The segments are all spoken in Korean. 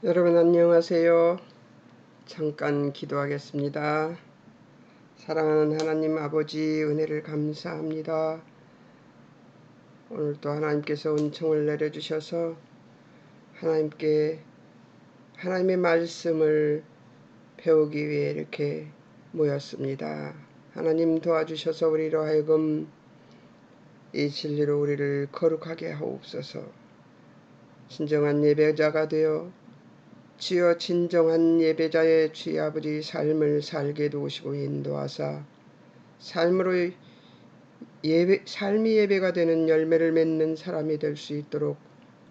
여러분 안녕하세요. 잠깐 기도하겠습니다. 사랑하는 하나님 아버지 은혜를 감사합니다. 오늘도 하나님께서 은총을 내려주셔서 하나님께 하나님의 말씀을 배우기 위해 이렇게 모였습니다. 하나님 도와주셔서 우리로 하여금 이 진리로 우리를 거룩하게 하옵소서. 진정한 예배자가 되어 주여 진정한 예배자의 주의 아버지 삶을 살게 도우시고 인도하사 삶이 예배가 되는 열매를 맺는 사람이 될 수 있도록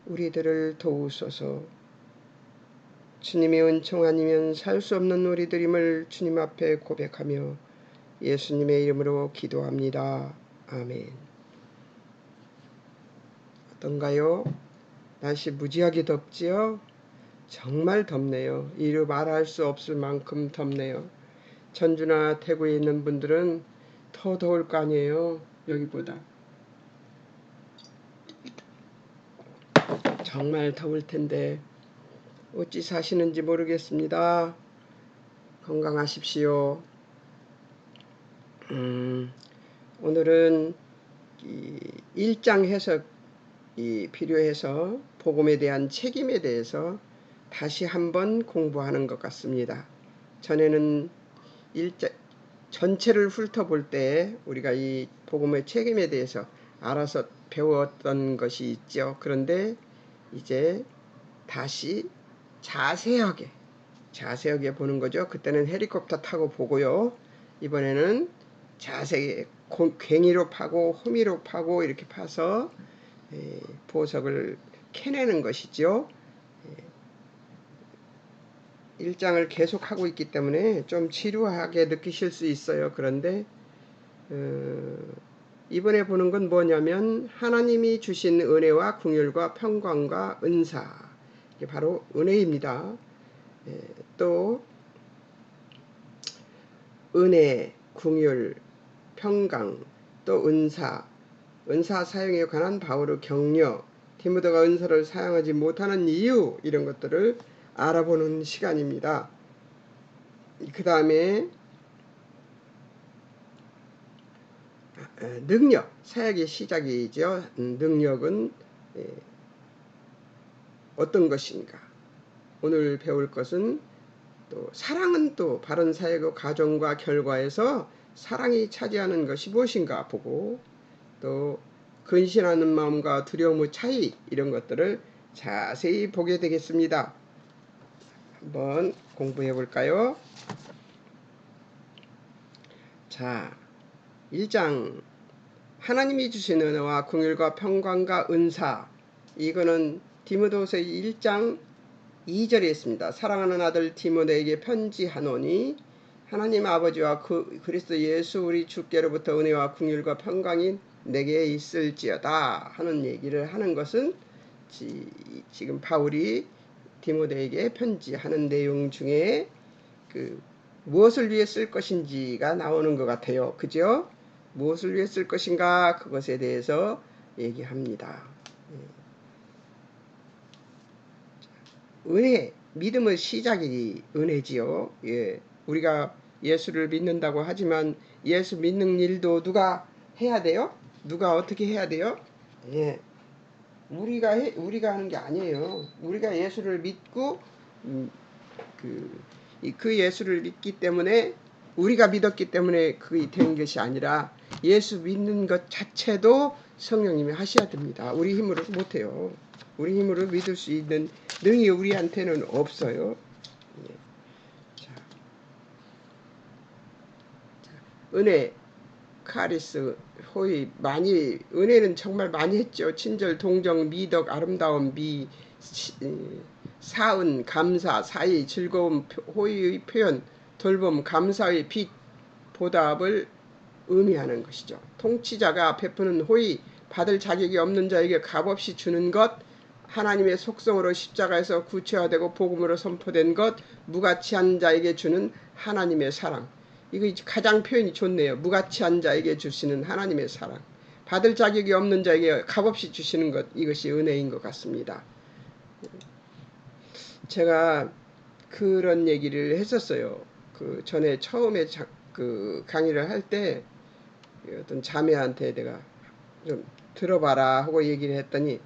우리들을 도우소서. 주님의 은총 아니면 살 수 없는 우리들임을 주님 앞에 고백하며 예수님의 이름으로 기도합니다. 아멘. 어떤가요? 날씨 무지하게 덥지요? 정말 덥네요. 이루 말할 수 없을 만큼 덥네요. 전주나 대구에 있는 분들은 더 더울 거 아니에요. 여기보다. 정말 더울 텐데 어찌 사시는지 모르겠습니다. 건강하십시오. 오늘은 이 1장 해석이 필요해서 복음에 대한 책임에 대해서 다시 한번 공부하는 것 같습니다. 전에는 전체를 훑어볼 때 우리가 이 복음의 책임에 대해서 알아서 배웠던 것이 있죠. 그런데 이제 다시 자세하게 보는 거죠. 그때는 헬리콥터 타고 보고요. 이번에는 자세히 괭이로 파고 호미로 파고 이렇게 파서 보석을 캐내는 것이죠. 1장을 계속 하고 있기 때문에 좀 지루하게 느끼실 수 있어요. 그런데 이번에 보는 건 뭐냐면 하나님이 주신 은혜와 긍휼과 평강과 은사, 이게 바로 은혜입니다. 또 은혜, 긍휼, 평강, 또 은사 사용에 관한 바울의 격려, 디모데가 은사를 사용하지 못하는 이유, 이런 것들을 알아보는 시간입니다. 그 다음에 능력, 사역의 시작이죠. 능력은 어떤 것인가? 오늘 배울 것은 또 사랑은 또 바른 사역의 과정과 결과에서 사랑이 차지하는 것이 무엇인가 보고, 또 근신하는 마음과 두려움의 차이, 이런 것들을 자세히 보게 되겠습니다. 한번 공부해 볼까요? 자, 1장 하나님이 주신 은혜와 긍휼과 평강과 은사, 이거는 디모데후서 1장 2절에 있습니다. 사랑하는 아들 디모데에게 편지하노니 하나님 아버지와 그리스도 예수 우리 주께로부터 은혜와 긍휼과 평강이 내게 있을지어다 하는 얘기를 하는 것은 지금 바울이 디모데에게 편지하는 내용 중에 무엇을 위해 쓸 것인지가 나오는 것 같아요. 그죠? 무엇을 위해 쓸 것인가, 그것에 대해서 얘기합니다. 은혜, 믿음의 시작이 은혜지요. 우리가 예수를 믿는다고 하지만 예수 믿는 일도 누가 해야 돼요? 누가 어떻게 해야 돼요? 우리가 하는 게 아니에요. 우리가 예수를 믿고 그 예수를 믿기 때문에, 우리가 믿었기 때문에 그게 된 것이 아니라 예수 믿는 것 자체도 성령님이 하셔야 됩니다. 우리 힘으로 못해요. 우리 힘으로 믿을 수 있는 능이 우리한테는 없어요. 은혜, 카리스, 호의, 많이, 은혜는 정말 많이 했죠. 친절, 동정, 미덕, 아름다움, 사은, 감사, 사의, 즐거움, 호의의 표현, 돌봄, 감사의 빛, 보답을 의미하는 것이죠. 통치자가 베푸는 호의, 받을 자격이 없는 자에게 값없이 주는 것, 하나님의 속성으로 십자가에서 구체화되고 복음으로 선포된 것, 무가치한 자에게 주는 하나님의 사랑. 이거 가장 표현이 좋네요. 무가치한 자에게 주시는 하나님의 사랑. 받을 자격이 없는 자에게 값없이 주시는 것, 이것이 은혜인 것 같습니다. 제가 그런 얘기를 했었어요. 그 전에 처음에 그 강의를 할 때 어떤 자매한테 내가 좀 들어봐라 하고 얘기를 했더니,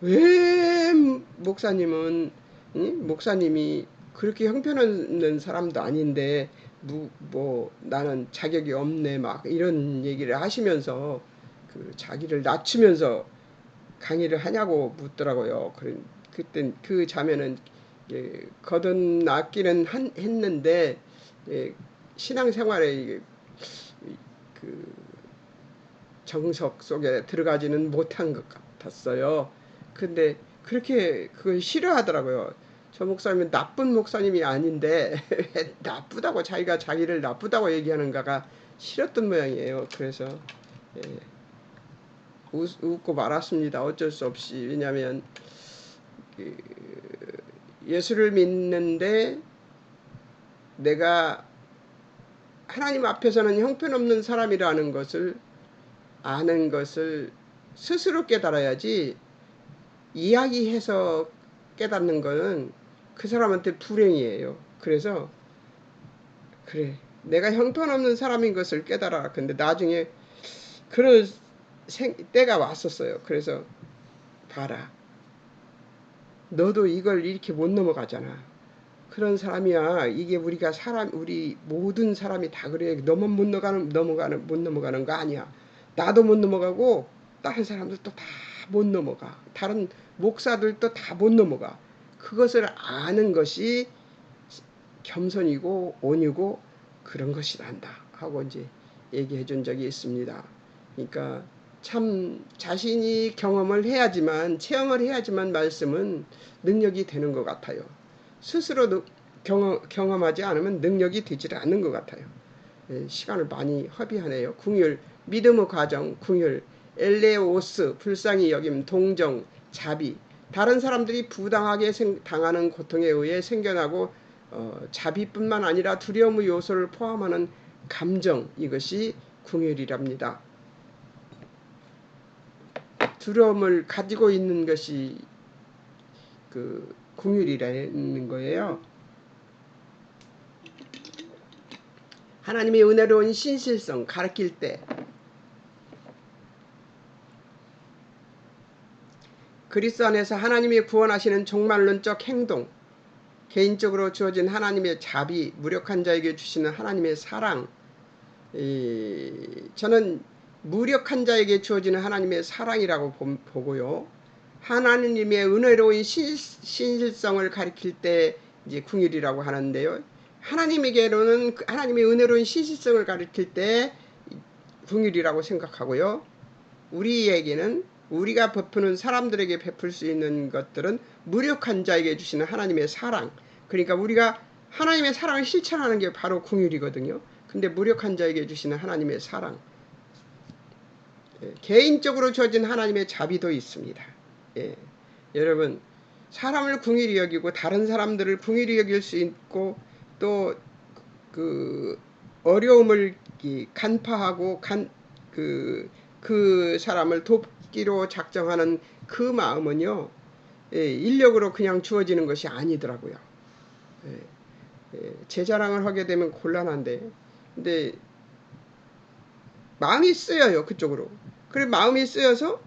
왜 목사님은, 응? 목사님이 그렇게 형편없는 사람도 아닌데 뭐 나는 자격이 없네 막 이런 얘기를 하시면서 그 자기를 낮추면서 강의를 하냐고 묻더라고요. 그땐 그 자매는 거듭났기는 했는데 신앙생활에 그 정석 속에 들어가지는 못한 것 같았어요. 근데 그렇게 그걸 싫어하더라고요. 저 목사님은 나쁜 목사님이 아닌데 왜 나쁘다고 자기가 자기를 나쁘다고 얘기하는가가 싫었던 모양이에요. 그래서 예, 웃고 말았습니다. 어쩔 수 없이. 왜냐하면 그 예수를 믿는데 내가 하나님 앞에서는 형편없는 사람이라는 것을 아는 것을 스스로 깨달아야지, 이야기해서 깨닫는 거는 그 사람한테 불행이에요. 그래서 그래, 내가 형편없는 사람인 것을 깨달아. 근데 나중에 그런 때가 왔었어요. 그래서 봐라, 너도 이걸 이렇게 못 넘어가잖아. 그런 사람이야. 이게 우리가 우리 모든 사람이 다 그래. 너만 못 넘어가는 거 아니야. 나도 못 넘어가고, 다른 사람들도 다 못 넘어가. 다른 목사들도 다 못 넘어가. 그것을 아는 것이 겸손이고 온유고 그런 것이란다 하고 이제 얘기해 준 적이 있습니다. 그러니까 참 자신이 체험을 해야지만 말씀은 능력이 되는 것 같아요. 스스로 경험하지 않으면 능력이 되질 않는 것 같아요. 시간을 많이 허비하네요. 궁율, 믿음의 과정, 궁율, 엘레오스, 불쌍히 여김, 동정, 자비. 다른 사람들이 부당하게 당하는 고통에 의해 생겨나고 자비뿐만 아니라 두려움의 요소를 포함하는 감정, 이것이 궁율이랍니다. 두려움을 가지고 있는 것이 그 궁율이라는 거예요. 하나님의 은혜로운 신실성 가르칠 때, 그리스도 안에서 하나님이 구원하시는 종말론적 행동, 개인적으로 주어진 하나님의 자비, 무력한 자에게 주시는 하나님의 사랑. 저는 무력한 자에게 주어지는 하나님의 사랑이라고 보고요. 하나님의 은혜로운 신실성을 가리킬 때 이제 궁율이라고 하는데요. 하나님에게로는 하나님의 은혜로운 신실성을 가리킬 때 궁율이라고 생각하고요. 우리에게는 우리가 베푸는 사람들에게 베풀 수 있는 것들은 무력한 자에게 주시는 하나님의 사랑. 그러니까 우리가 하나님의 사랑을 실천하는 게 바로 궁율이거든요. 근데 무력한 자에게 주시는 하나님의 사랑. 개인적으로 주어진 하나님의 자비도 있습니다. 예. 여러분, 사람을 궁휼히 여기고 다른 사람들을 궁휼히 여길 수 있고, 또 그 어려움을 간파하고 그 사람을 돕기로 작정하는 그 마음은요, 인력으로 그냥 주어지는 것이 아니더라고요. 제 자랑을 하게 되면 곤란한데, 근데 마음이 쓰여요, 그쪽으로. 그래, 마음이 쓰여서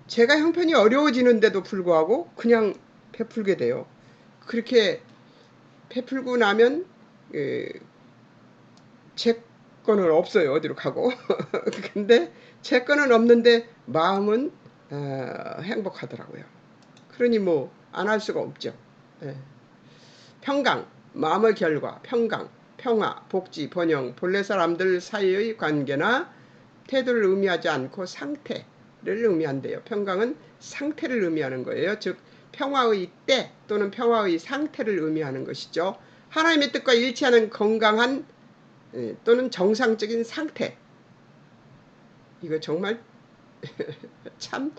제가 형편이 어려워지는데도 불구하고 그냥 베풀게 돼요. 그렇게 베풀고 나면 제 거는 없어요. 어디로 가고. 근데 제 거는 없는데 마음은 행복하더라고요. 그러니 뭐 안 할 수가 없죠. 예. 평강, 마음의 결과, 평강, 평화, 복지, 번영, 본래 사람들 사이의 관계나 태도를 의미하지 않고 상태를 의미한대요. 평강은 상태를 의미하는 거예요. 즉 평화의 때 또는 평화의 상태를 의미하는 것이죠. 하나님의 뜻과 일치하는 건강한 또는 정상적인 상태. 이거 정말 참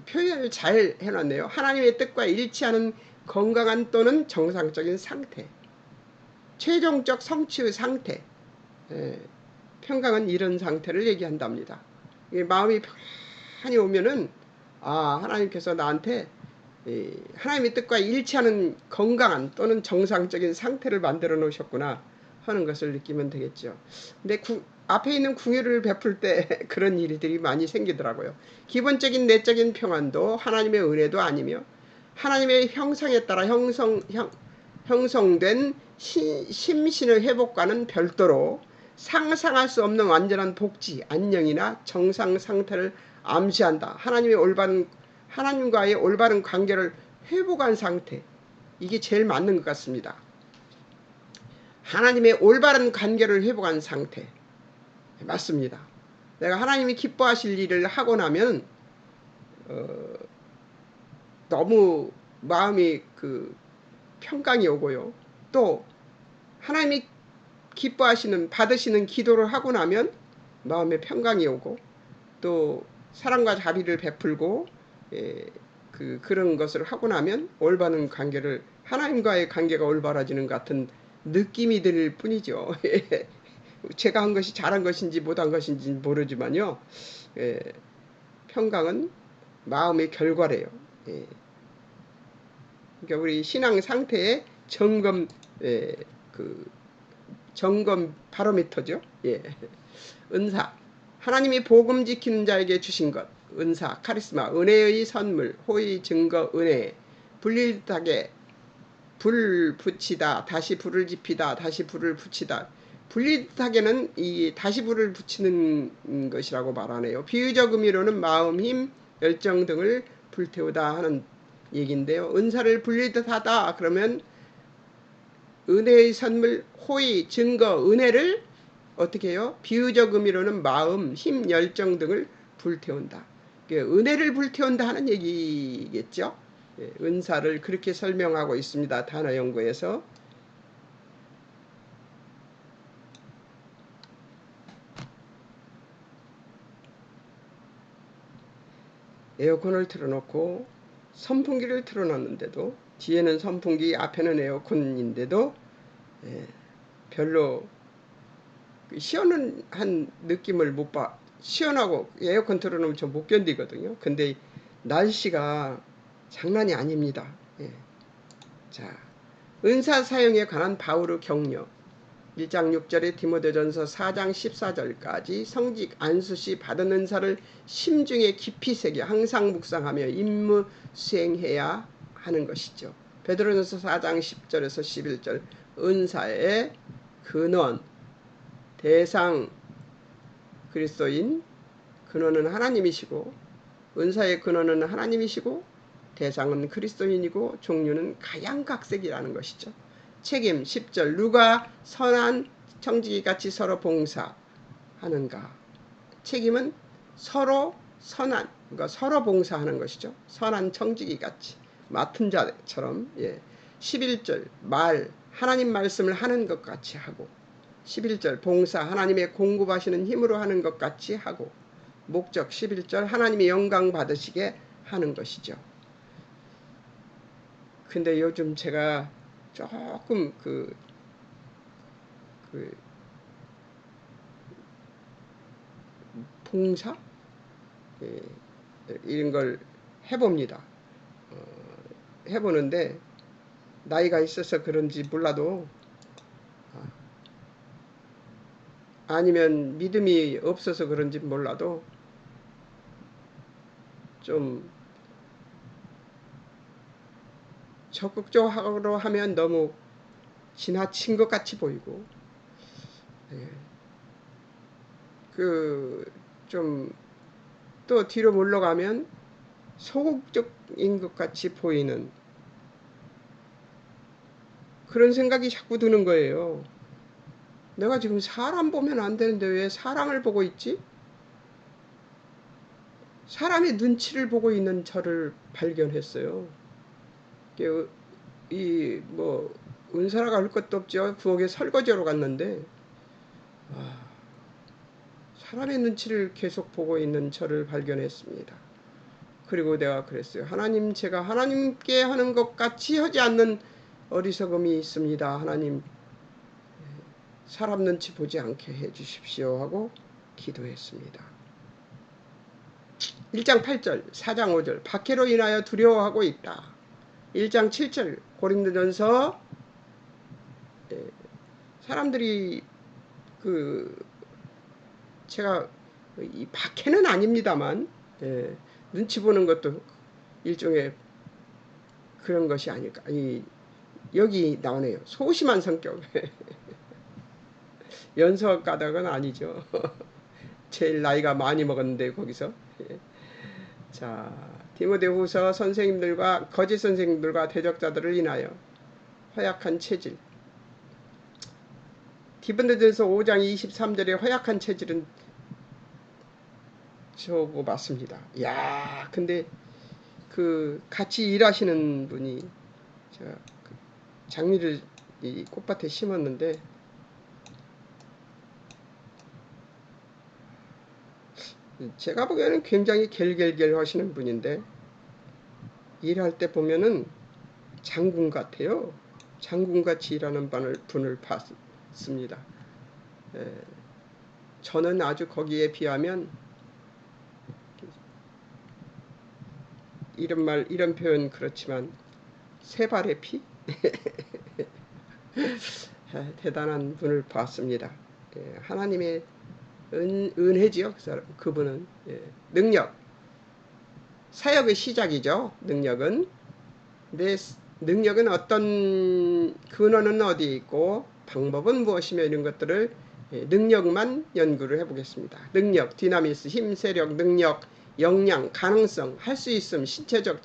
표현을 잘 해놨네요. 하나님의 뜻과 일치하는 건강한 또는 정상적인 상태. 최종적 성취의 상태. 평강은 이런 상태를 얘기한답니다. 마음이 편히 오면은 하나님께서 나한테 하나님의 뜻과 일치하는 건강한 또는 정상적인 상태를 만들어 놓으셨구나 하는 것을 느끼면 되겠죠. 근데 앞에 있는 궁유를 베풀 때 그런 일들이 많이 생기더라고요. 기본적인 내적인 평안도 하나님의 은혜도 아니며 하나님의 형상에 따라 형성된 심신의 회복과는 별도로 상상할 수 없는 완전한 복지, 안녕이나 정상 상태를 암시한다. 하나님과의 올바른 관계를 회복한 상태. 이게 제일 맞는 것 같습니다. 하나님의 올바른 관계를 회복한 상태. 맞습니다. 내가 하나님이 기뻐하실 일을 하고 나면 너무 마음이 평강이 오고요. 또 하나님이 기뻐하시는 받으시는 기도를 하고 나면 마음에 평강이 오고 또 사랑과 자비를 베풀고 그런 것을 하고 나면 올바른 관계를 하나님과의 관계가 올바라지는 같은 느낌이 들 뿐이죠. 제가 한 것이 잘한 것인지 못한 것인지 모르지만요. 평강은 마음의 결과래요. 그러니까 우리 신앙 상태의 점검 바로미터죠. 은사. 하나님이 복음 지키는 자에게 주신 것. 은사, 카리스마, 은혜의 선물, 호의 증거, 은혜. 불릴듯하게 불 붙이다, 다시 불을 지피다, 다시 불을 붙이다. 불릴듯하게는 이 다시 불을 붙이는 것이라고 말하네요. 비유적 의미로는 마음, 힘, 열정 등을 불태우다 하는 얘기인데요. 은사를 불릴듯하다 그러면 은혜의 선물, 호의, 증거, 은혜를 어떻게 해요? 비유적 의미로는 마음, 힘, 열정 등을 불태운다. 은혜를 불태운다 하는 얘기겠죠. 은사를 그렇게 설명하고 있습니다. 단어 연구에서. 에어컨을 틀어놓고 선풍기를 틀어놨는데도 뒤에는 선풍기 앞에는 에어컨인데도 별로 시원한 느낌을 못 봐. 시원하고 에어컨 틀어놓으면 저 못 견디거든요. 근데 날씨가 장난이 아닙니다. 자, 은사 사용에 관한 바울의 격려. 1장 6절에 디모데전서 4장 14절까지 성직 안수시 받은 은사를 심중에 깊이 새겨 항상 묵상하며 임무 수행해야 하는 것이죠. 베드로전서 4장 10절에서 11절 은사의 근원, 대상 그리스도인, 근원은 하나님이시고 은사의 근원은 하나님이시고 대상은 그리스도인이고 종류는 가양각색이라는 것이죠. 책임 10절 누가 선한 청지기같이 서로 봉사하는가. 책임은 서로 선한, 그러니까 서로 봉사하는 것이죠. 선한 청지기같이 맡은 자처럼. 11절 말 하나님 말씀을 하는 것 같이 하고 11절 봉사 하나님의 공급하시는 힘으로 하는 것 같이 하고 목적 11절 하나님의 영광 받으시게 하는 것이죠. 근데 요즘 제가 조금 봉사 이런 걸 해봅니다. 해보는데 나이가 있어서 그런지 몰라도 아니면 믿음이 없어서 그런지 몰라도 좀 적극적으로 하면 너무 지나친 것 같이 보이고 좀 또 뒤로 물러가면 소극적인 것 같이 보이는 그런 생각이 자꾸 드는 거예요. 내가 지금 사람 보면 안 되는데 왜 사람을 보고 있지? 사람의 눈치를 보고 있는 저를 발견했어요. 은사라고 할 것도 없죠. 부엌에 설거지하러 갔는데 사람의 눈치를 계속 보고 있는 저를 발견했습니다. 그리고 내가 그랬어요. 하나님, 제가 하나님께 하는 것 같이 하지 않는 어리석음이 있습니다. 하나님, 사람 눈치 보지 않게 해주십시오 하고 기도했습니다. 1장 8절, 4장 5절 박해로 인하여 두려워하고 있다. 1장 7절 고린도전서. 사람들이 그 제가 이 박해는 아닙니다만 눈치 보는 것도 일종의 그런 것이 아닐까. 여기 나오네요. 소심한 성격. 연서 가닥은 아니죠. 제일 나이가 많이 먹었는데 거기서. 자, 디모데후서 선생님들과 거짓 선생님들과 대적자들을 인하여 허약한 체질. 디모데전서 5장 23절에 허약한 체질은 저거 맞습니다. 야, 근데 그 같이 일하시는 분이 제가 장미를 이 꽃밭에 심었는데 제가 보기에는 굉장히 갤갤갤 하시는 분인데 일할 때 보면은 장군 같아요. 장군같이 일하는 분을 봤습니다. 저는 아주 거기에 비하면 이런 표현 그렇지만 세 발의 피? 대단한 분을 봤습니다. 하나님의 은혜지요. 그분은. 능력. 사역의 시작이죠. 능력은. 근데 능력은 어떤 근원은 어디에 있고 방법은 무엇이며 이런 것들을 능력만 연구를 해보겠습니다. 능력, 디나미스, 힘, 세력, 능력, 역량, 가능성, 할 수 있음, 신체적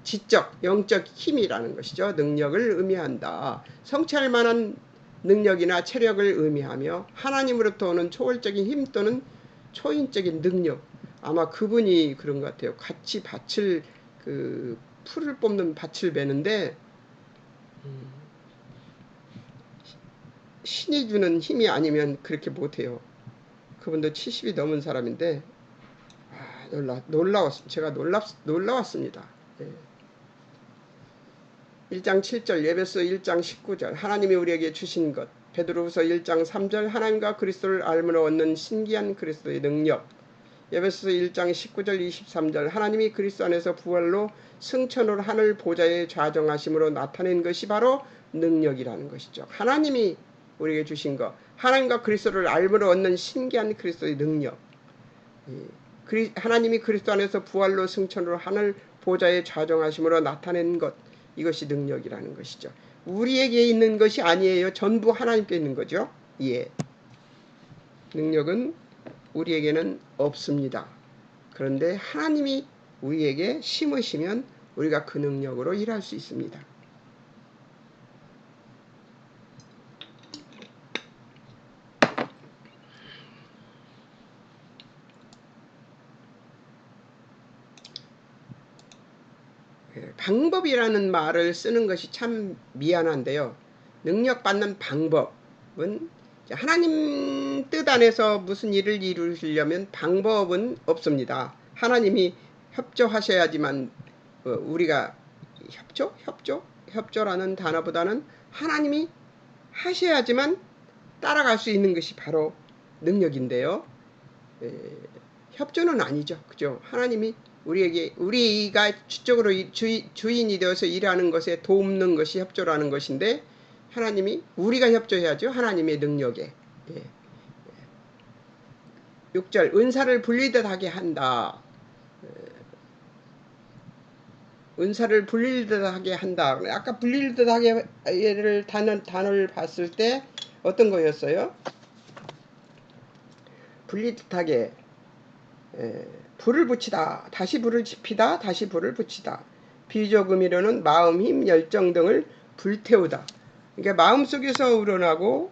지적, 영적 힘이라는 것이죠. 능력을 의미한다. 성취할 만한 능력이나 체력을 의미하며 하나님으로부터 오는 초월적인 힘 또는 초인적인 능력. 아마 그분이 그런 것 같아요. 같이 밭을 풀을 뽑는 밭을 베는데 신이 주는 힘이 아니면 그렇게 못해요. 그분도 70이 넘은 사람인데 놀라웠습니다. 제가 놀라웠습니다. 1장 7절 에베소 1장 19절 하나님이 우리에게 주신 것. 베드로후서 1장 3절 하나님과 그리스도를 알므로 얻는 신기한 그리스도의 능력. 에베소 1장 19절 23절 하나님이 그리스도 안에서 부활로 승천으로 하늘 보좌에 좌정하심으로 나타낸 것이 바로 능력이라는 것이죠. 하나님이 우리에게 주신 것. 하나님과 그리스도를 알므로 얻는 신기한 그리스도의 능력. 하나님이 그리스도 안에서 부활로 승천으로 하늘 보좌에 좌정하심으로 나타낸 것. 이것이 능력이라는 것이죠. 우리에게 있는 것이 아니에요. 전부 하나님께 있는 거죠. 예. 능력은 우리에게는 없습니다. 그런데 하나님이 우리에게 심으시면 우리가 그 능력으로 일할 수 있습니다. 방법이라는 말을 쓰는 것이 참 미안한데요. 능력받는 방법은 하나님 뜻 안에서 무슨 일을 이루시려면 방법은 없습니다. 하나님이 협조하셔야지만 우리가 협조라는 단어보다는 하나님이 하셔야지만 따라갈 수 있는 것이 바로 능력인데요. 협조는 아니죠. 그죠? 하나님이 우리가 주적으로 주인이 되어서 일하는 것에 돕는 것이 협조라는 것인데 하나님이 우리가 협조해야죠. 하나님의 능력에. 6절 은사를 불리듯 하게 한다. 은사를 불리듯 하게 한다. 아까 불리듯 하게를 단어를 봤을 때 어떤 거였어요? 불리듯 하게 불을 붙이다, 다시 불을 지피다, 다시 불을 붙이다. 비유적 의미로는 마음, 힘, 열정 등을 불태우다. 그러니까 마음속에서 우러나고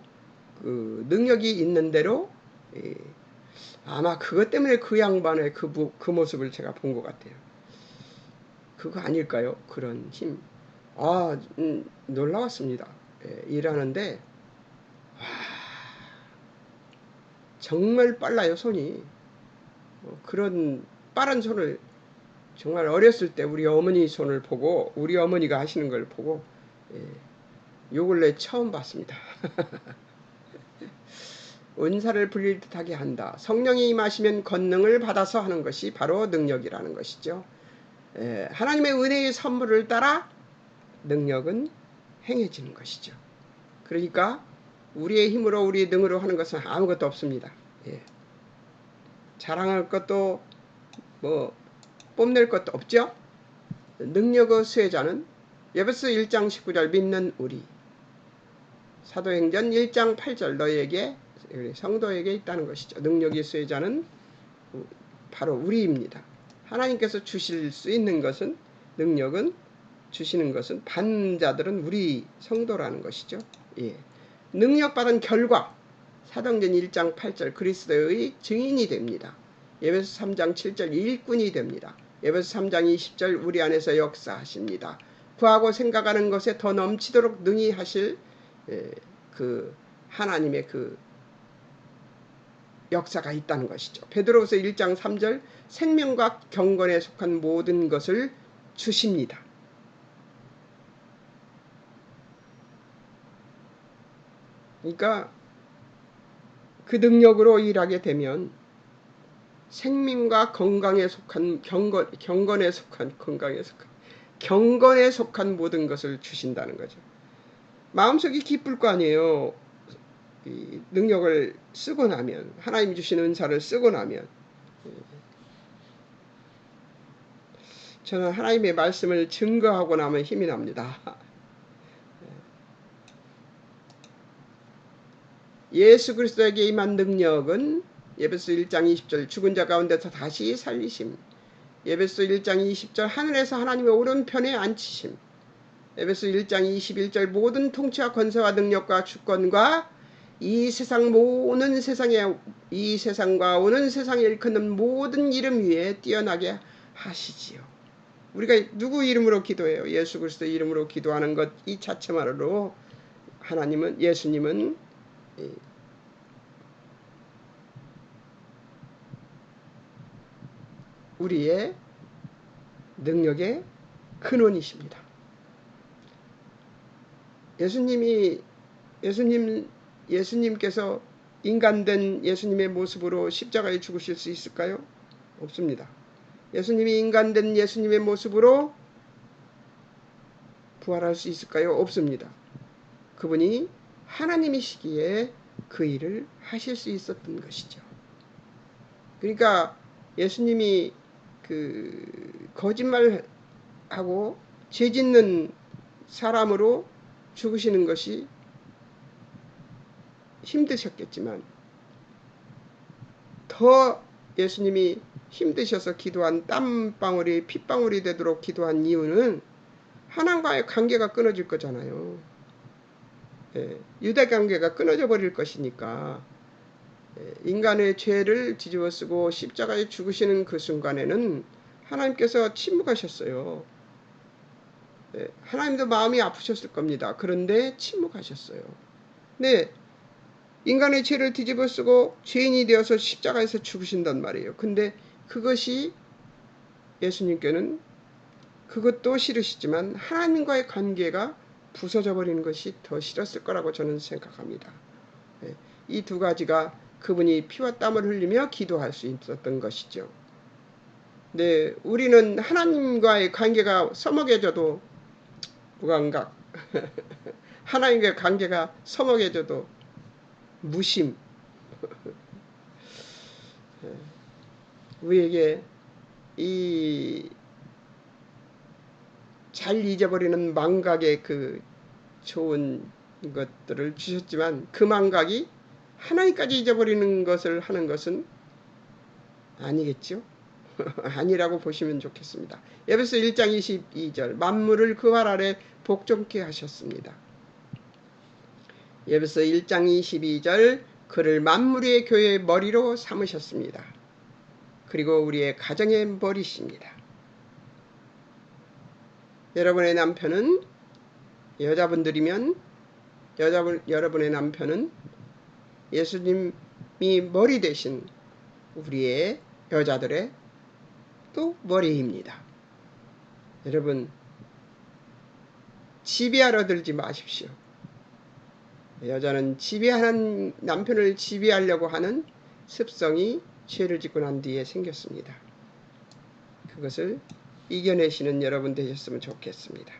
그 능력이 있는 대로 아마 그것 때문에 그 양반의 그 모습을 제가 본 것 같아요. 그거 아닐까요? 그런 힘. 놀라웠습니다. 일하는데 정말 빨라요, 손이. 그런 빠른 손을 정말 어렸을 때 우리 어머니 손을 보고 우리 어머니가 하시는 걸 보고 요 근래 처음 봤습니다. 은사를 불릴 듯하게 한다. 성령이 임하시면 권능을 받아서 하는 것이 바로 능력이라는 것이죠. 하나님의 은혜의 선물을 따라 능력은 행해지는 것이죠. 그러니까 우리의 힘으로 우리의 능으로 하는 것은 아무것도 없습니다. 예. 자랑할 것도 뭐 뽐낼 것도 없죠. 능력의 수혜자는 에베소 1장 19절 믿는 우리, 사도행전 1장 8절 너희에게 성도에게 있다는 것이죠. 능력의 수혜자는 바로 우리입니다. 하나님께서 주실 수 있는 것은, 능력은 주시는 것은 받는 자들은 우리 성도라는 것이죠. 예. 능력받은 결과 사도행전 1장 8절 그리스도의 증인이 됩니다. 에베소 3장 7절 일꾼이 됩니다. 에베소 3장 20절 우리 안에서 역사하십니다. 구하고 생각하는 것에 더 넘치도록 능히 하실 그 하나님의 그 역사가 있다는 것이죠. 베드로후서 1장 3절 생명과 경건에 속한 모든 것을 주십니다. 그러니까 그 능력으로 일하게 되면 생명과 건강에 속한 경건에 속한 모든 것을 주신다는 거죠. 마음속이 기쁠 거 아니에요. 이 능력을 쓰고 나면, 하나님 주신 은사를 쓰고 나면. 저는 하나님의 말씀을 증거하고 나면 힘이 납니다. 예수 그리스도에게 임한 능력은 에베소 1장 20절 죽은 자 가운데서 다시 살리심, 에베소 1장 20절 하늘에서 하나님의 오른편에 앉히심, 에베소 1장 21절 모든 통치와 권세와 능력과 주권과 이 세상과 오는 세상에 일컫는 모든 이름 위에 뛰어나게 하시지요. 우리가 누구 이름으로 기도해요? 예수 그리스도 이름으로 기도하는 것 이 자체만으로 예수님은 우리의 능력의 근원이십니다. 예수님께서 인간된 예수님의 모습으로 십자가에 죽으실 수 있을까요? 없습니다. 예수님이 인간된 예수님의 모습으로 부활할 수 있을까요? 없습니다. 그분이 하나님이시기에 그 일을 하실 수 있었던 것이죠. 그러니까 예수님이 그 거짓말하고 죄 짓는 사람으로 죽으시는 것이 힘드셨겠지만 더 예수님이 힘드셔서 기도한 땀방울이 핏방울이 되도록 기도한 이유는 하나님과의 관계가 끊어질 거잖아요. 유대 관계가 끊어져 버릴 것이니까 인간의 죄를 뒤집어쓰고 십자가에 죽으시는 그 순간에는 하나님께서 침묵하셨어요. 하나님도 마음이 아프셨을 겁니다. 그런데 침묵하셨어요. 네, 인간의 죄를 뒤집어쓰고 죄인이 되어서 십자가에서 죽으신단 말이에요. 근데 그것이 예수님께는 그것도 싫으시지만 하나님과의 관계가 부서져 버리는 것이 더 싫었을 거라고 저는 생각합니다. 이 두 가지가 그분이 피와 땀을 흘리며 기도할 수 있었던 것이죠. 네, 우리는 하나님과의 관계가 서먹해져도 무감각, 하나님과의 관계가 서먹해져도 무심, 우리에게 이 잘 잊어버리는 망각의 그 좋은 것들을 주셨지만 그 망각이 하나님까지 잊어버리는 것을 하는 것은 아니겠죠? 아니라고 보시면 좋겠습니다. 에베소 1장 22절 만물을 그 발 아래 복종케 하셨습니다. 에베소 1장 22절 그를 만물의 교회의 머리로 삼으셨습니다. 그리고 우리의 가정의 머리십니다. 여러분의 남편은 여자분들이면 여러분의 남편은 예수님이 머리 대신 우리의 여자들의 또 머리입니다. 여러분 지배하러 들지 마십시오. 여자는 남편을 지배하려고 하는 습성이 죄를 짓고 난 뒤에 생겼습니다. 그것을 이겨내시는 여러분 되셨으면 좋겠습니다.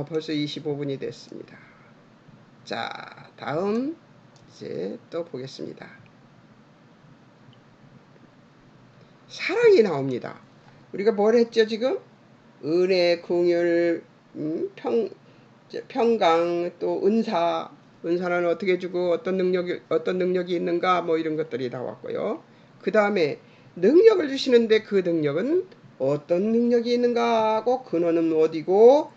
벌써 25분이 됐습니다. 자, 다음 이제 또 보겠습니다. 사랑이 나옵니다. 우리가 뭘 했죠 지금? 은혜, 긍휼, 평강, 또 은사는 어떻게 주고 어떤 능력이 있는가 뭐 이런 것들이 나왔고요. 그 다음에 능력을 주시는데 그 능력은 어떤 능력이 있는가 하고 근원은 어디고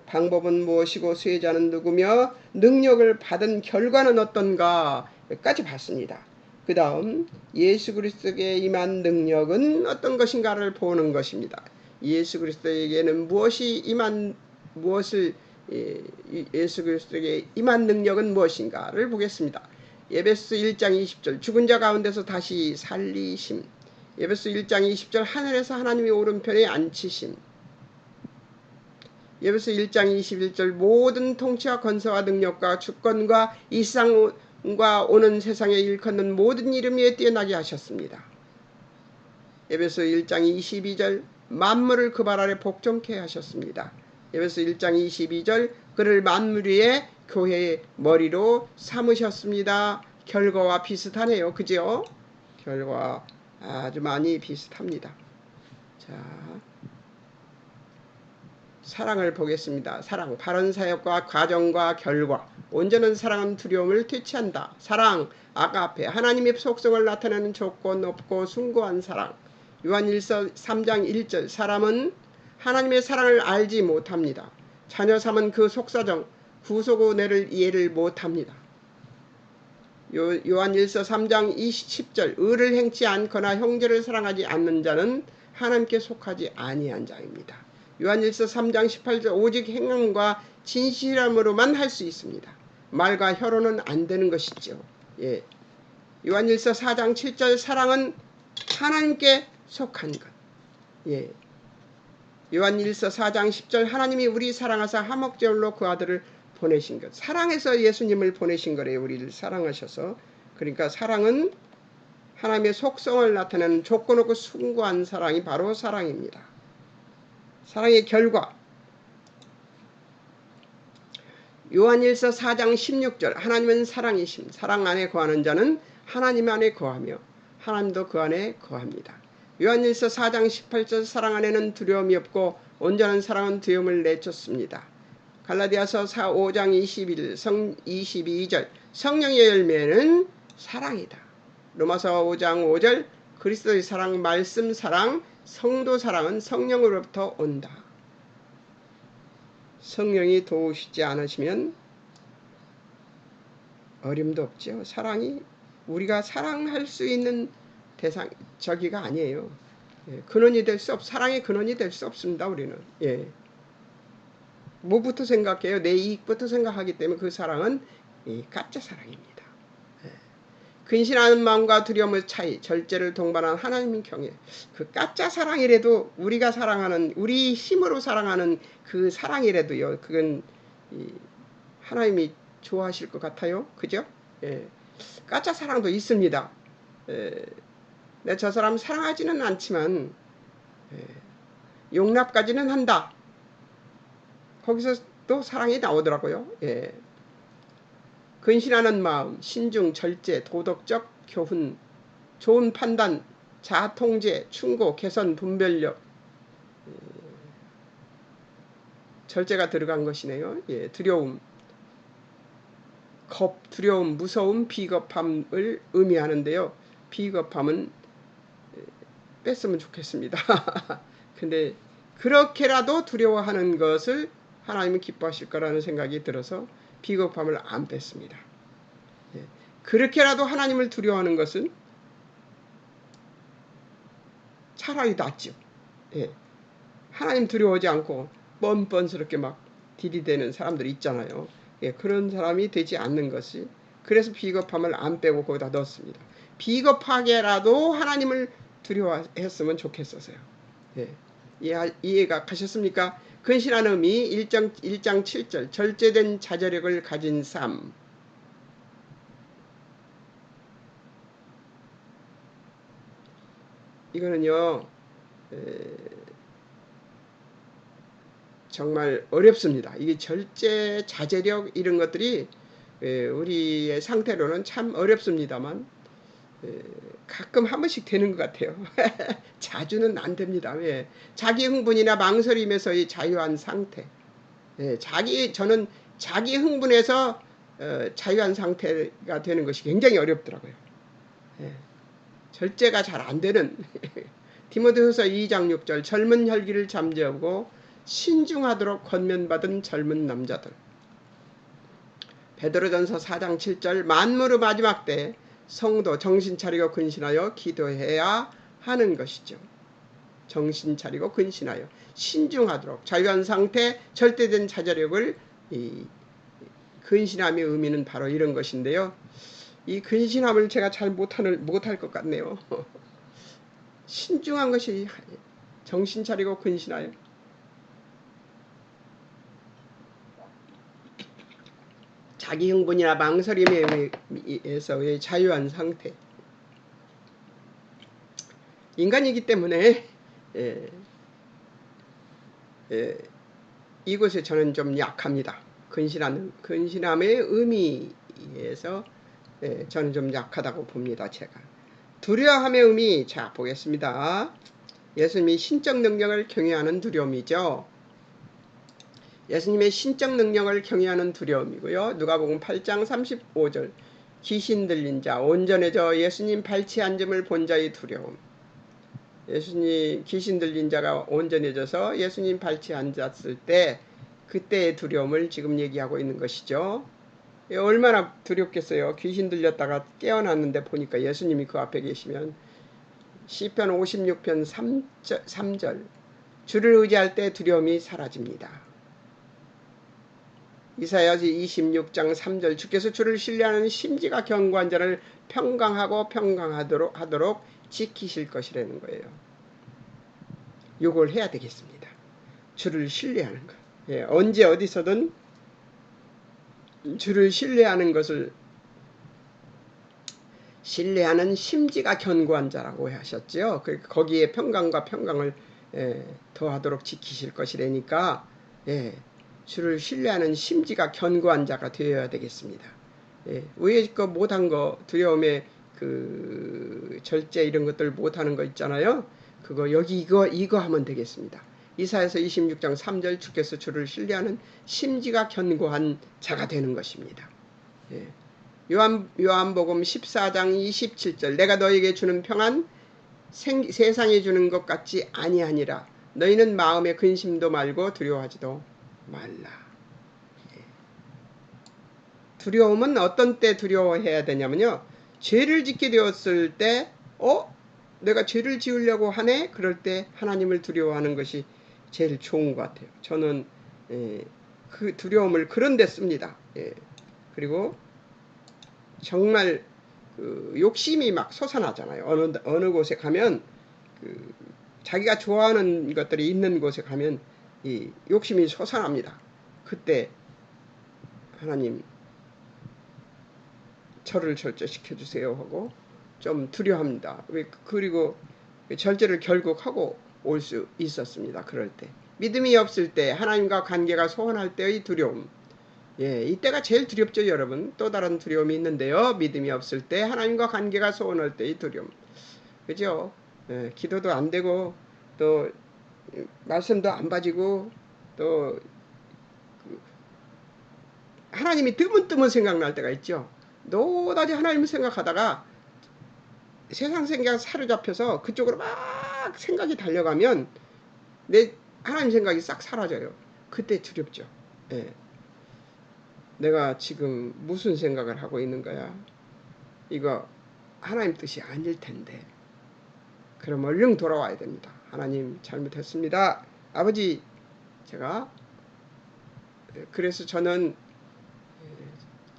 방법은 무엇이고 수혜자는 누구며 능력을 받은 결과는 어떤가 까지 봤습니다. 그 다음 예수 그리스도에게 임한 능력은 어떤 것인가를 보는 것입니다. 예수 그리스도에게는 무엇을 예수 그리스도에게 임한 능력은 무엇인가를 보겠습니다. 에베소 1장 20절 죽은 자 가운데서 다시 살리심. 에베소 1장 20절 하늘에서 하나님이 오른편에 앉히심. 에베소 1장 21절 모든 통치와 권세와 능력과 주권과 이 세상과 오는 세상에 일컫는 모든 이름 위에 뛰어나게 하셨습니다. 에베소 1장 22절 만물을 그 발 아래 복종케 하셨습니다. 에베소 1장 22절 그를 만물 위에 교회의 머리로 삼으셨습니다. 결과와 비슷하네요. 그죠? 결과 아주 많이 비슷합니다. 자, 사랑을 보겠습니다. 사랑, 바른 사역과 과정과 결과. 온전한 사랑은 두려움을 퇴치한다. 사랑, 아가페, 하나님의 속성을 나타내는 조건 없고 숭고한 사랑. 요한일서 3장 1절 사람은 하나님의 사랑을 알지 못합니다. 자녀 삼은 그 속사정, 구속 은혜를 이해를 못합니다. 요한일서 3장 10절 의를 행치 않거나 형제를 사랑하지 않는 자는 하나님께 속하지 아니한 자입니다. 요한일서 3장 18절 오직 행함과 진실함으로만 할 수 있습니다. 말과 혀로는 안 되는 것이죠. 예. 요한일서 4장 7절 사랑은 하나님께 속한 것. 예. 요한일서 4장 10절 하나님이 우리 사랑하사 화목제물로 그 아들을 보내신 것. 사랑해서 예수님을 보내신 거래요. 우리를 사랑하셔서. 그러니까 사랑은 하나님의 속성을 나타내는 조건 없고 숭고한 사랑이 바로 사랑입니다. 사랑의 결과. 요한일서 4장 16절 하나님은 사랑이심. 사랑 안에 거하는 자는 하나님 안에 거하며 하나님도 그 안에 거합니다. 요한일서 4장 18절 사랑 안에는 두려움이 없고 온전한 사랑은 두려움을 내쫓습니다. 갈라디아서 5장 22절 성령의 열매는 사랑이다. 로마서 5장 5절 그리스도의 사랑, 말씀 사랑, 성도 사랑은 성령으로부터 온다. 성령이 도우시지 않으시면 어림도 없죠. 사랑이 우리가 사랑할 수 있는 대상 저기가 아니에요. 예, 근원이 될 수 사랑의 근원이 될 수 없습니다. 우리는. 예. 뭐부터 생각해요? 내 이익부터 생각하기 때문에 그 사랑은 가짜 사랑입니다. 예. 근신하는 마음과 두려움의 차이, 절제를 동반한 하나님의 경외. 그 가짜 사랑이라도 우리가 사랑하는 우리 힘으로 사랑하는 그 사랑이라도요. 그건 하나님이 좋아하실 것 같아요. 그죠? 예. 가짜 사랑도 있습니다. 내 저 사람 사랑하지는 않지만 용납까지는 한다. 거기서 또 사랑이 나오더라고요. 예. 근신하는 마음, 신중, 절제, 도덕적 교훈, 좋은 판단, 자아 통제, 충고, 개선, 분별력, 절제가 들어간 것이네요. 예. 두려움, 두려움, 무서움, 비겁함을 의미하는데요. 비겁함은 뺐으면 좋겠습니다. 근데 그렇게라도 두려워하는 것을 하나님은 기뻐하실 거라는 생각이 들어서 비겁함을 안 뺐습니다. 예. 그렇게라도 하나님을 두려워하는 것은 차라리 낫죠. 예. 하나님 두려워하지 않고 뻔뻔스럽게 막 들이대는 사람들이 있잖아요. 예. 그런 사람이 되지 않는 것이 그래서 비겁함을 안 빼고 거기다 넣었습니다. 비겁하게라도 하나님을 두려워했으면 좋겠어서요. 예. 이해가 가셨습니까? 근신하는 의미 1장 7절 절제된 자제력을 가진 삶. 이거는요. 정말 어렵습니다. 이게 절제, 자제력 이런 것들이 우리의 상태로는 참 어렵습니다만 가끔 한 번씩 되는 것 같아요. 자주는 안 됩니다. 왜? 자기 흥분이나 망설임에서의 자유한 상태. 저는 자기 흥분에서 자유한 상태가 되는 것이 굉장히 어렵더라고요. 절제가 잘 안 되는 디모데후서 2장 6절 젊은 혈기를 잠재우고 신중하도록 권면받은 젊은 남자들. 베드로전서 4장 7절 만물의 마지막 때 성도 정신 차리고 근신하여 기도해야 하는 것이죠. 정신 차리고 근신하여 신중하도록 자유한 상태 절대된 자제력을 근신함의 의미는 바로 이런 것인데요. 이 근신함을 제가 잘 못할 것 같네요. 신중한 것이 정신 차리고 근신하여 자기 흥분이나 망설임에 의해서의 자유한 상태. 인간이기 때문에 이곳에 저는 좀 약합니다. 근신함의 의미에서 저는 좀 약하다고 봅니다. 제가 두려움의 의미 자 보겠습니다. 예수님이 신적 능력을 경외하는 두려움이죠. 예수님의 신적 능력을 경외하는 두려움이고요. 누가복음 8장 35절 귀신 들린 자 온전해져 예수님 발치 앉음을 본 자의 두려움. 예수님 귀신 들린 자가 온전해져서 예수님 발치 앉았을 때 그때의 두려움을 지금 얘기하고 있는 것이죠. 얼마나 두렵겠어요. 귀신 들렸다가 깨어났는데 보니까 예수님이 그 앞에 계시면. 시편 56편 3절 주를 의지할 때 두려움이 사라집니다. 이사야 26장 3절 주께서 주를 신뢰하는 심지가 견고한 자를 평강하도록 지키실 것이라는 거예요. 요걸 해야 되겠습니다. 주를 신뢰하는 것. 언제 어디서든 주를 신뢰하는 것을 신뢰하는 심지가 견고한 자라고 하셨죠. 거기에 평강과 평강을 더하도록 지키실 것이라니까 주를 신뢰하는 심지가 견고한 자가 되어야 되겠습니다. 위에 거 못한 거 두려움에 그 절제 이런 것들 못하는 거 있잖아요. 그거 여기 이거 하면 되겠습니다. 이사야서 26장 3절 주께서 주를 신뢰하는 심지가 견고한 자가 되는 것입니다. 요한복음 14장 27절 내가 너에게 주는 평안 세상에 주는 것 같지 아니하니라. 너희는 마음에 근심도 말고 두려워하지도 말라. 두려움은 어떤 때 두려워해야 되냐면요. 죄를 짓게 되었을 때 내가 죄를 지으려고 하네? 그럴 때 하나님을 두려워하는 것이 제일 좋은 것 같아요. 저는 그 두려움을 그런 데 씁니다. 그리고 정말 그 욕심이 막 솟아나잖아요. 어느 곳에 가면 자기가 좋아하는 것들이 있는 곳에 가면 이 욕심이 솟아납니다. 그때 하나님 저를 절제시켜 주세요 하고 좀 두려워합니다. 그리고 절제를 결국 하고 올 수 있었습니다. 그럴 때 믿음이 없을 때 하나님과 관계가 소원할 때의 두려움. 이때가 제일 두렵죠, 여러분. 또 다른 두려움이 있는데요. 믿음이 없을 때 하나님과 관계가 소원할 때의 두려움. 그죠? 기도도 안 되고 또 말씀도 안 봐지고 또 하나님이 뜨문뜨문 생각날 때가 있죠. 노다지 하나님 생각하다가 세상 생각 사로잡혀서 그쪽으로 막 생각이 달려가면 내 하나님 생각이 싹 사라져요. 그때 두렵죠. 내가 지금 무슨 생각을 하고 있는 거야? 이거 하나님 뜻이 아닐 텐데. 그럼 얼른 돌아와야 됩니다. 하나님 잘못했습니다. 아버지 제가 그래서 저는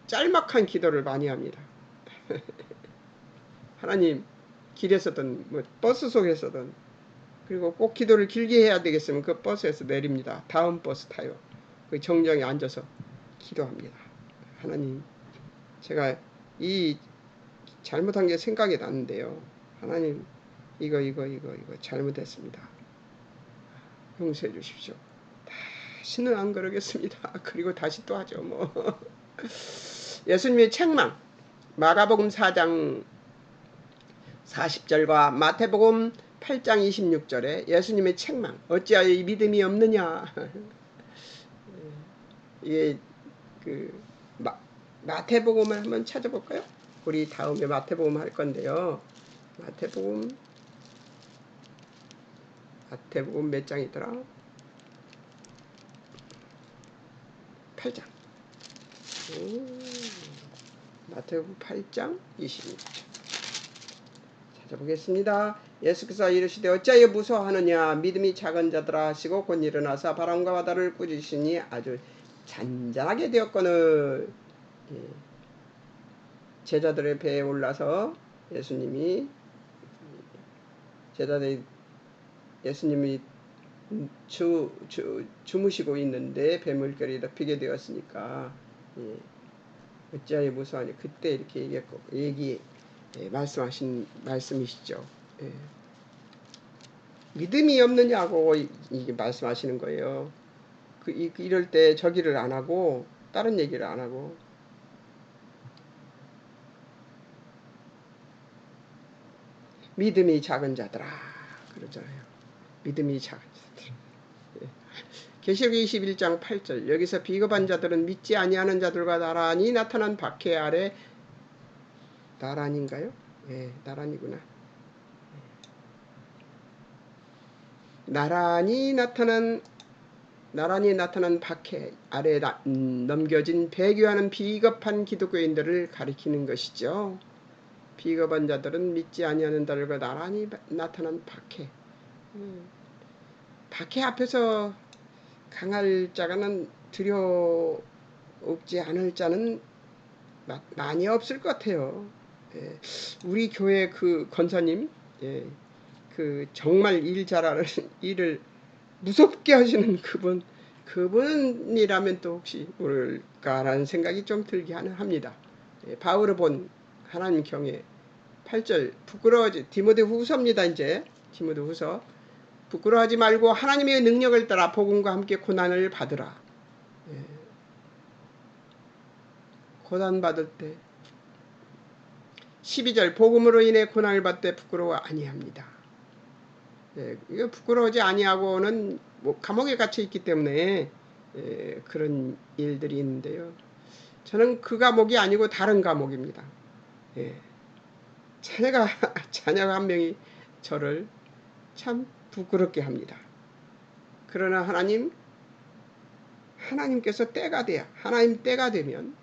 짤막한 기도를 많이 합니다. 하나님 길에서든 뭐 버스 속에서든 그리고 꼭 기도를 길게 해야 되겠으면 그 버스에서 내립니다. 다음 버스 타요. 그 정정에 앉아서 기도합니다. 하나님 제가 이 잘못한 게 생각이 나는데요. 하나님 이거 잘못했습니다. 용서해 주십시오. 다 다시는 안 그러겠습니다. 그리고 다시 또 하죠. 뭐 예수님의 책망 마가복음 4장 40절과 마태복음 8장 26절에 예수님의 책망 어찌하여 이 믿음이 없느냐. 이게 그 마태복음을 한번 찾아볼까요? 우리 다음에 마태복음 할 건데요. 마태복음 몇 장이더라? 8장. 마태복음 8장 26절. 찾아보겠습니다. 예수께서 이르시되 어찌하여 무서워하느냐 믿음이 작은 자들아 하시고 곧 일어나사 바람과 바다를 꾸짖으시니 아주 잔잔하게 되었거늘. 제자들의 배에 올라서 예수님이 주무시고 있는데 뱀물결이 덮이게 되었으니까 어찌하여 무서워하냐 그때 이렇게 말씀하신 말씀이시죠. 믿음이 없느냐고 이게 말씀하시는 거예요. 이럴 때 저기를 안 하고 다른 얘기를 안 하고 믿음이 작은 자들아 그러잖아요. 믿음이 작은 자들. 계시록 21장 8절 여기서 비겁한 자들은 믿지 아니하는 자들과 나란히 나타난 박해 아래 나란인가요? 나란이구나. 나란히 나타난 박해 아래 넘겨진 배교하는 비겁한 기독교인들을 가리키는 것이죠. 비겁한 자들은 믿지 아니하는 자들과 나란히 나타난 박해. 박해 앞에서 강할 자가는 두려움지 않을 자는 많이 없을 것 같아요. 우리 교회 그 권사님, 그 정말 일 잘하는 일을 무섭게 하시는 그분이라면 또 혹시 모를까라는 생각이 좀 들게 합니다. 바울을 본 하나님 경외 8절 부끄러워하지 디모데 후서입니다. 이제 디모데 후서 부끄러워하지 말고 하나님의 능력을 따라 복음과 함께 고난을 받으라. 고난 받을 때 12절 복음으로 인해 고난을 받되 부끄러워 아니합니다. 이거 부끄러워하지 아니하고는 뭐 감옥에 갇혀 있기 때문에 그런 일들이 있는데요. 저는 그 감옥이 아니고 다른 감옥입니다. 자녀가 한 명이 저를 참 부끄럽게 합니다. 그러나 하나님께서 하나님 때가 되면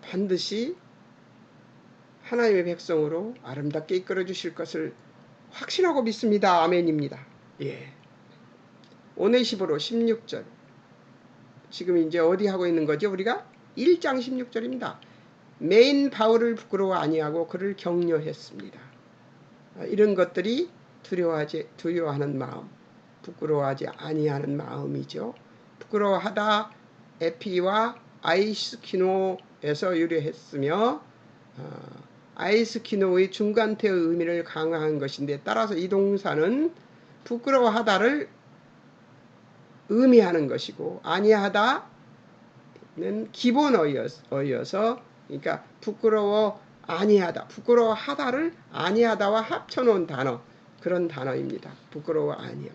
반드시 하나님의 백성으로 아름답게 이끌어 주실 것을 확신하고 믿습니다. 아멘입니다. 오네시보로 16절. 지금 이제 어디 하고 있는 거죠? 우리가 1장 16절입니다. 메인 바울을 부끄러워 아니하고 그를 격려했습니다. 이런 것들이 두려워하는 마음, 부끄러워하지 아니하는 마음이죠. 부끄러워하다 에피와 아이스키노에서 유래했으며 아이스키노의 중간태의 의미를 강화한 것인데 따라서 이 동사는 부끄러워하다를 의미하는 것이고 아니하다는 기본어여서 그러니까 부끄러워하다를 아니하다와 합쳐놓은 단어 그런 단어입니다. 부끄러워 아니함.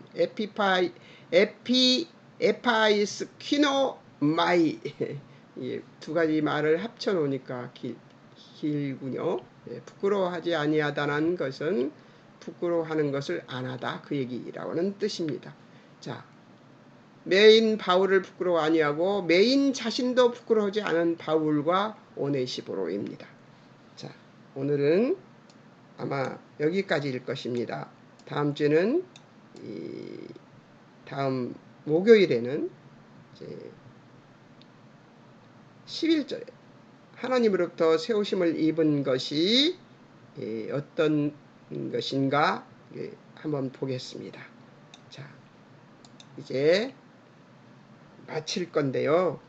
에파이스키노마이 두 가지 말을 합쳐놓으니까 길군요. 부끄러워하지 아니하다는 것은 부끄러워하는 것을 안 하다 그 얘기라고는 뜻입니다. 자, 메인 바울을 부끄러워 아니하고 메인 자신도 부끄러워하지 않은 바울과 오네시보로입니다. 자, 오늘은 아마 여기까지일 것입니다. 다음 주는 다음 목요일에는 이제 11절에 하나님으로부터 세우심을 입은 것이 어떤 것인가 한번 보겠습니다. 자, 이제 마칠 건데요.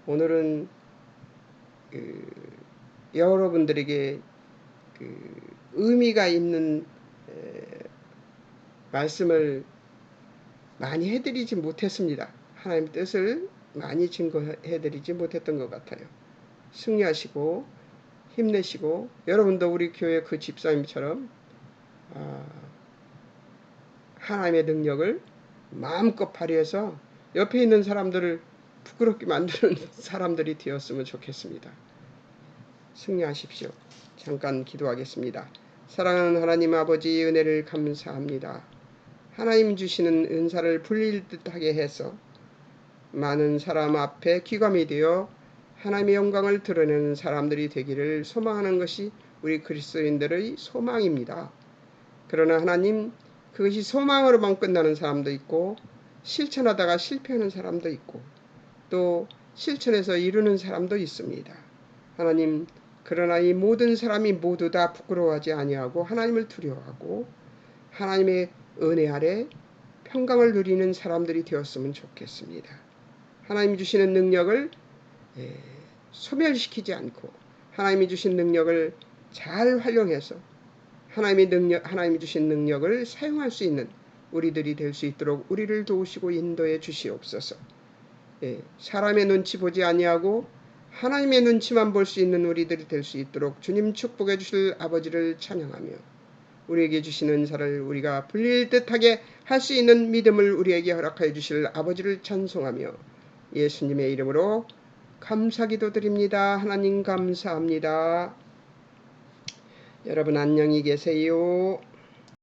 오늘은 여러분들에게 의미가 있는 말씀을 많이 해드리지 못했습니다. 하나님의 뜻을 많이 증거해드리지 못했던 것 같아요. 승리하시고 힘내시고 여러분도 우리 교회 그 집사님처럼 하나님의 능력을 마음껏 발휘해서 옆에 있는 사람들을 부끄럽게 만드는 사람들이 되었으면 좋겠습니다. 승리하십시오. 잠깐 기도하겠습니다. 사랑하는 하나님 아버지, 은혜를 감사합니다. 하나님 주시는 은사를 불릴 듯하게 해서 많은 사람 앞에 귀감이 되어 하나님의 영광을 드러내는 사람들이 되기를 소망하는 것이 우리 그리스도인들의 소망입니다. 그러나 하나님, 그것이 소망으로만 끝나는 사람도 있고 실천하다가 실패하는 사람도 있고 또 실천해서 이루는 사람도 있습니다. 하나님, 그러나 이 모든 사람이 모두 다 부끄러워하지 아니하고 하나님을 두려워하고 하나님의 은혜 아래 평강을 누리는 사람들이 되었으면 좋겠습니다. 하나님 주시는 능력을 소멸시키지 않고 하나님이 주신 능력을 잘 활용해서 하나님이 주신 능력을 사용할 수 있는 우리들이 될 수 있도록 우리를 도우시고 인도해 주시옵소서. 사람의 눈치 보지 아니하고 하나님의 눈치만 볼 수 있는 우리들이 될 수 있도록 주님 축복해 주실 아버지를 찬양하며 우리에게 주시는 은사를 우리가 불릴 듯하게 할 수 있는 믿음을 우리에게 허락하여 주실 아버지를 찬송하며 예수님의 이름으로 감사기도 드립니다. 하나님 감사합니다. 여러분 안녕히 계세요.